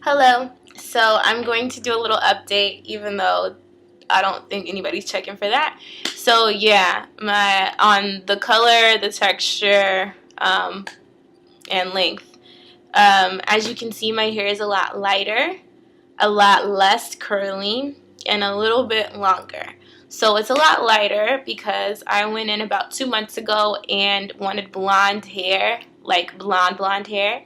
Hello. So I'm going to do a little update, even though I don't think anybody's checking for that. So yeah, my on the color, the texture, and length. As you can see, my hair is a lot lighter, a lot less curly, and a little bit longer. So it's a lot lighter because I went in about 2 months ago and wanted blonde hair, like blonde hair.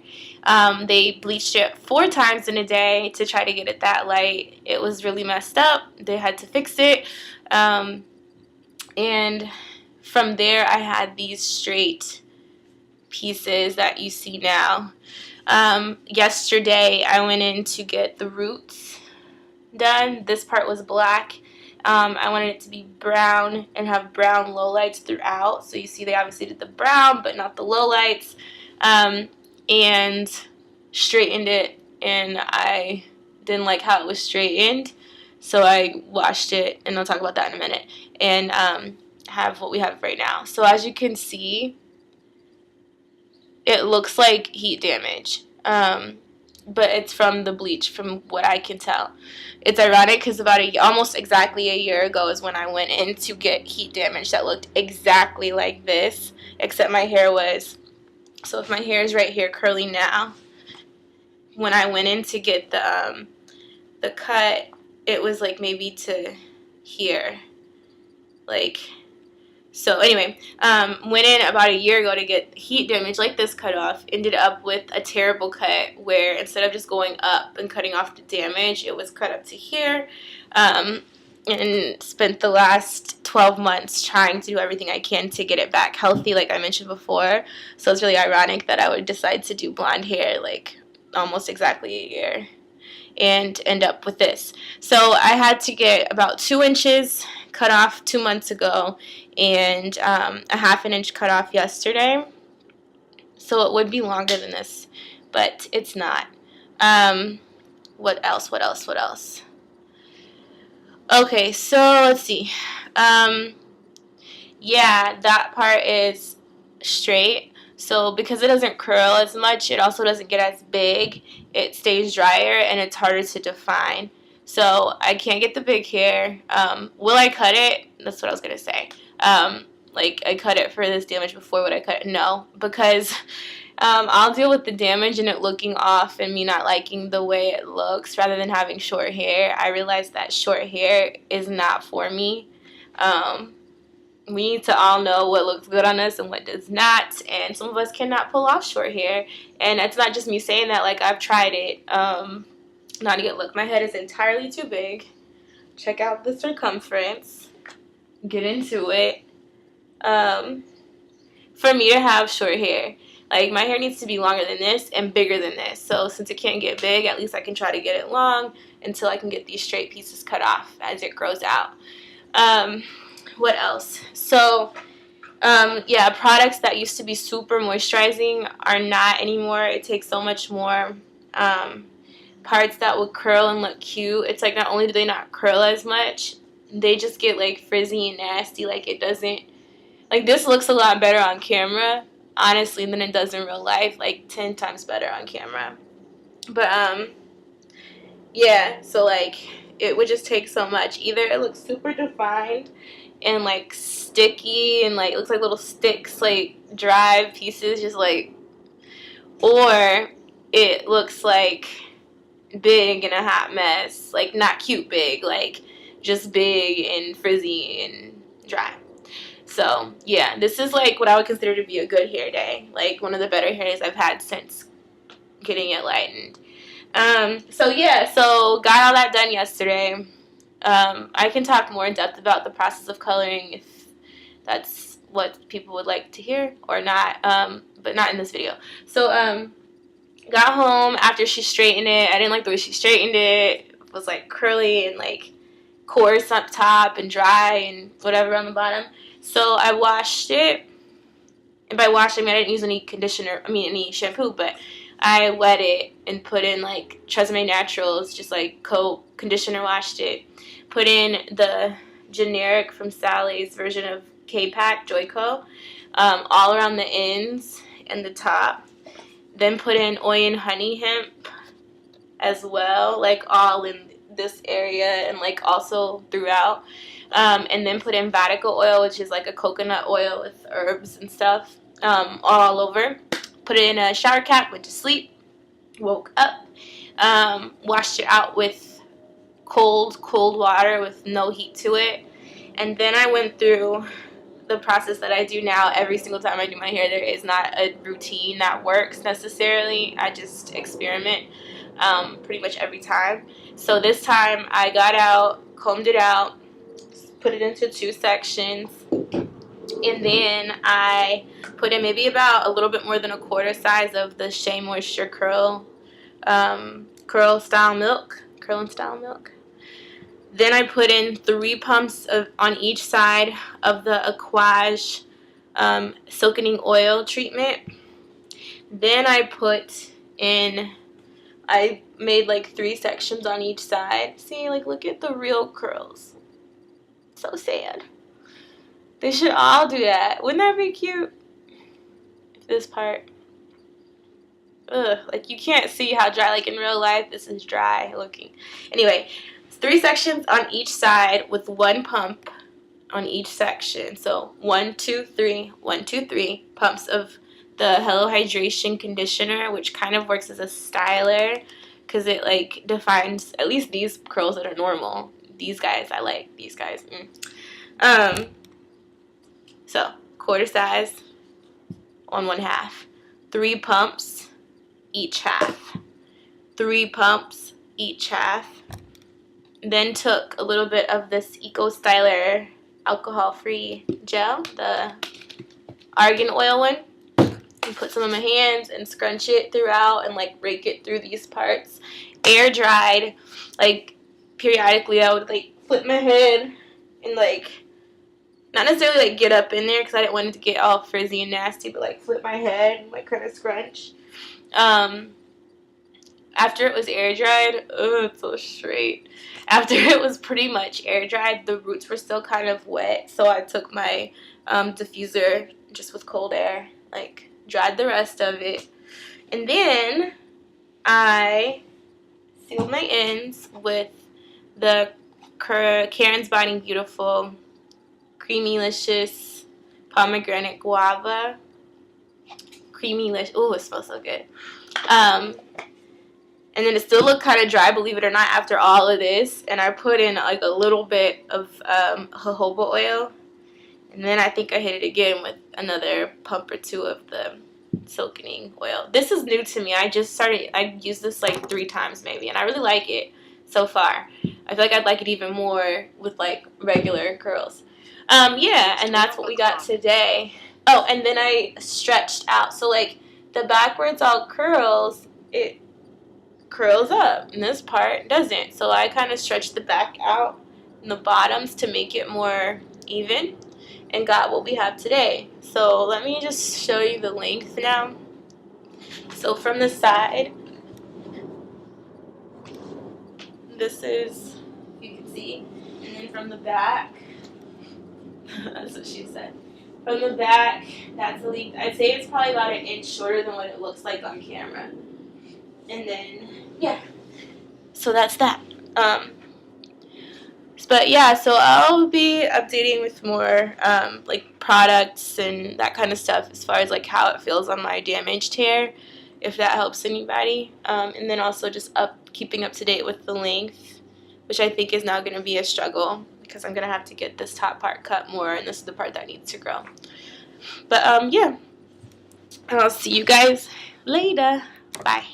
They bleached it 4 times in a day to try to get it that light. It was really messed up. They had to fix it. And from there, I had these straight pieces that you see now. Yesterday, I went in to get the roots done. This part was black. I wanted it to be brown and have brown lowlights throughout. So you see they obviously did the brown, but not the lowlights. And straightened it, and I didn't like how it was straightened. So I washed it, and I'll talk about that in a minute. And have what we have right now. So as you can see, it looks like heat damage. But it's from the bleach, from what I can tell. It's ironic because almost exactly a year ago is when I went in to get heat damage that looked exactly like this, except my hair was, so if my hair is right here curly now, when I went in to get the cut, it was like maybe to here, like. So anyway, went in about a year ago to get heat damage like this cut off. Ended up with a terrible cut where instead of just going up and cutting off the damage, it was cut up to here. And spent the last 12 months trying to do everything I can to get it back healthy, like I mentioned before. So it's really ironic that I would decide to do blonde hair like almost exactly a year and end up with this. So I had to get about 2 inches cut off 2 months ago and a half an inch cut off yesterday. So it would be longer than this, but it's not. What else? Okay, so let's see. Yeah, that part is straight. So because it doesn't curl as much, it also doesn't get as big. It stays drier and it's harder to define. So I can't get the big hair. Will I cut it? That's what I was going to say. Like I cut it for this damage before, would I cut it? No, because I'll deal with the damage and it looking off and me not liking the way it looks rather than having short hair. I realized that short hair is not for me. We need to all know what looks good on us and what does not, and some of us cannot pull off short hair, and it's not just me saying that, like I've tried it. Not to get, look, my head is entirely too big. Check out the circumference, get into it. For me to have short hair, like my hair needs to be longer than this and bigger than this, so since it can't get big, at least I can try to get it long until I can get these straight pieces cut off as it grows out. What else? So, yeah, products that used to be super moisturizing are not anymore. It takes so much more. Parts that would curl and look cute, it's like not only do they not curl as much, they just get like frizzy and nasty. Like it doesn't, like this looks a lot better on camera, honestly, than it does in real life. Like 10 times better on camera. But, yeah, so like it would just take so much. Either it looks super defined and like sticky and like it looks like little sticks, like dry pieces, just like, or it looks like big and a hot mess, like not cute big, like just big and frizzy and dry. So yeah, this is like what I would consider to be a good hair day, like one of the better hair days I've had since getting it lightened. So yeah, so got all that done yesterday. I can talk more in depth about the process of coloring if that's what people would like to hear or not, but not in this video. So, got home after she straightened it. I didn't like the way she straightened it. It was like curly and like coarse up top and dry and whatever on the bottom. So I washed it. And by wash, I mean I didn't use any conditioner, any shampoo, but I wet it and put in like Tresemme Naturals, just like conditioner washed it. Put in the generic from Sally's version of K-Pack Joico, all around the ends and the top. Then put in Oil and Honey Hemp as well, like all in this area and like also throughout. And then put in vatical oil, which is like a coconut oil with herbs and stuff, all over. Put it in a shower cap, went to sleep, woke up, washed it out with cold water with no heat to it. And then I went through the process that I do now every single time I do my hair. There is not a routine that works necessarily. I just experiment pretty much every time. So this time I got out, combed it out, put it into 2 sections, and then I put in maybe about a little bit more than a quarter size of the Shea Moisture curl and style milk. Then I put in 3 pumps on each side of the Aquage silkening oil treatment. Then I put in, I made like 3 sections on each side. See, like, look at the real curls. So sad. They should all do that. Wouldn't that be cute? This part. Ugh, like you can't see how dry, like in real life, this is dry looking. Anyway, 3 sections on each side with 1 pump on each section. So 1, 2, 3, 1, 2, 3 pumps of the Hello Hydration conditioner, which kind of works as a styler because it like defines at least these curls that are normal. These guys, I like these guys. So quarter size on 1/2, 3 pumps each half, 3 pumps each half. Then took a little bit of this Eco Styler alcohol-free gel, the argan oil one, and put some on my hands and scrunch it throughout and like rake it through these parts. Air dried, like periodically I would like flip my head and like not necessarily like get up in there because I didn't want it to get all frizzy and nasty, but like flip my head and like kind of scrunch. After it was air dried, it's so straight. After it was pretty much air dried, the roots were still kind of wet, so I took my diffuser just with cold air, like dried the rest of it, and then I sealed my ends with the Karen's Body Beautiful Creamylicious Pomegranate Guava. Creamylicious. Oh, it smells so good. And then it still looked kind of dry, believe it or not, after all of this. And I put in like a little bit of jojoba oil. And then I think I hit it again with another pump or 2 of the silkening oil. This is new to me. I used this like 3 times maybe. And I really like it so far. I feel like I'd like it even more with like regular curls. Yeah, and that's what we got today. Oh, and then I stretched out. So like the backwards all curls, it curls up, and this part doesn't. So I kind of stretched the back out and the bottoms to make it more even and got what we have today. So let me just show you the length now. So from the side, this is, you can see, and then from the back, that's what she said. From the back, that's the length. I'd say it's probably about 1 inch shorter than what it looks like on camera. And then, yeah, so that's that. But yeah, so I'll be updating with more like products and that kind of stuff as far as like how it feels on my damaged hair, if that helps anybody. And then also just keeping up to date with the length, which I think is now going to be a struggle because I'm going to have to get this top part cut more, and this is the part that needs to grow. But yeah, I'll see you guys later. Bye.